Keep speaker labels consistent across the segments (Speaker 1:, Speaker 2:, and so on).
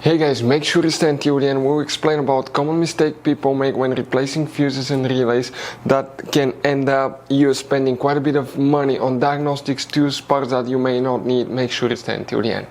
Speaker 1: Hey guys, make sure you stay until the end. We'll explain about common mistake people make when replacing fuses and relays that can end up you spending quite a bit of money on diagnostics tools, parts that you may not need. Make sure you stay until the end.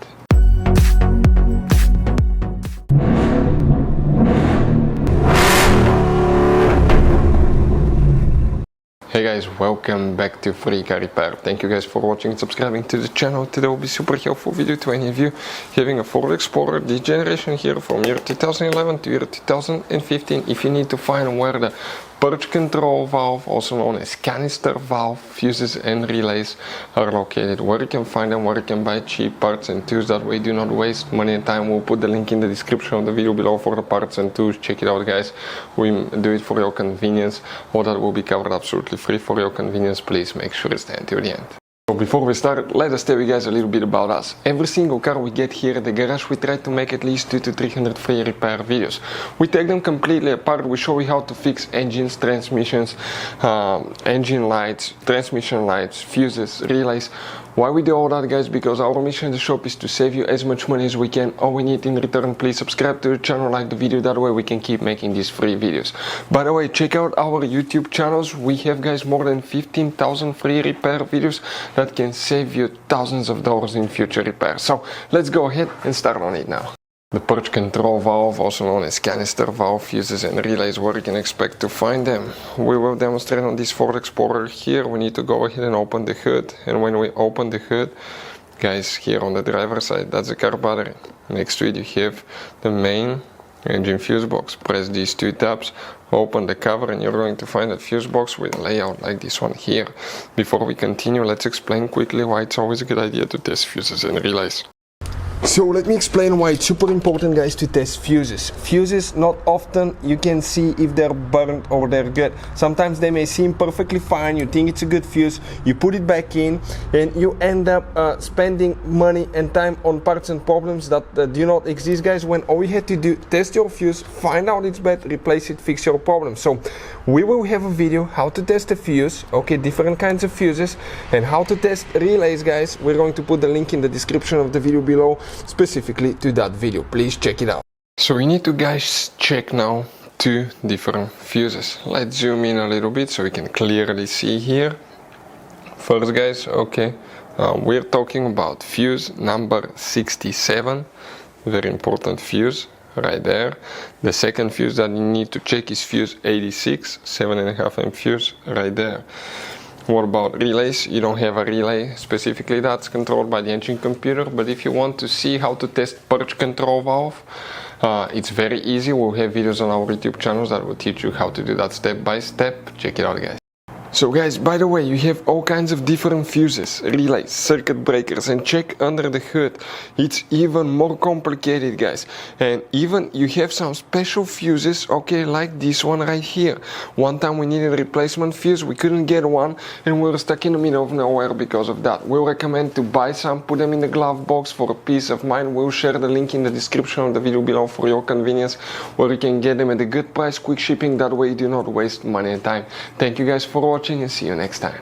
Speaker 1: Hey guys, welcome back to Free Car Repair. Thank you guys for watching and subscribing to the channel. Today will be super helpful video to any of you having a Ford Explorer this generation here from year 2011 to year 2015. If you need to find where the Purge control valve, also known as canister valve, fuses and relays are located, where you can find them, where you can buy cheap parts and tools. That way do not waste money and time. We'll put the link in the description of the video below for the parts and tools. Check it out guys. We do it for your convenience. All that will be covered absolutely free for your convenience. Please make sure to stay until the end. So before we start, let us tell you guys a little bit about us. Every single car we get here at the garage, we try to make at least 200 to 300 free repair videos. We take them completely apart. We show you how to fix engines, transmissions, engine lights, transmission lights, fuses, relays. Why we do all that guys? Because our mission in the shop is to save you as much money as we can. All we need in return, please subscribe to the channel, like the video, that way we can keep making these free videos. By the way, check out our YouTube channels. We have guys more than 15,000 free repair videos that can save you thousands of dollars in future repairs. So let's go ahead and start on it now. The Purge control valve, also known as canister valve, fuses and relays, where you can expect to find them. We will demonstrate on this Ford Explorer here. We need to go ahead and open the hood, and when we open the hood, guys, here on the driver's side, that's the car battery. Next to it you have the main engine fuse box. Press these two tabs, open the cover, and you're going to find a fuse box with a layout like this one here. Before we continue, let's explain quickly why it's always a good idea to test fuses and relays. So let me explain why it's super important guys to test fuses. Fuses, not often you can see if they're burnt or they're good. Sometimes they may seem perfectly fine, you think it's a good fuse, you put it back in and you end up spending money and time on parts and problems that do not exist guys, when all you had to do, test your fuse, find out it's bad, replace it, fix your problem. So we will have a video how to test a fuse, okay, different kinds of fuses, and how to test relays guys. We're going to put the link in the description of the video below specifically to that video. Please check it out. So we need to guys check now two different fuses. Let's zoom in a little bit so we can clearly see here. First guys, okay, we're talking about fuse number 67, very important fuse right there. The second fuse that you need to check is fuse 86, 7.5 amp fuse right there. What about relays? You don't have a relay specifically that's controlled by the engine computer, but if you want to see how to test Purge control valve, it's very easy. We'll have videos on our YouTube channels that will teach you how to do that step by step. Check it out guys. So guys, by the way, you have all kinds of different fuses, relays, circuit breakers, and check under the hood. It's even more complicated guys. And even you have some special fuses, okay, like this one right here. One time we needed a replacement fuse, we couldn't get one, and we were stuck in the middle of nowhere because of that. We'll recommend to buy some, put them in the glove box for a peace of mind. We'll share the link in the description of the video below for your convenience, where you can get them at a good price, quick shipping, that way you do not waste money and time. Thank you guys for watching and see you next time.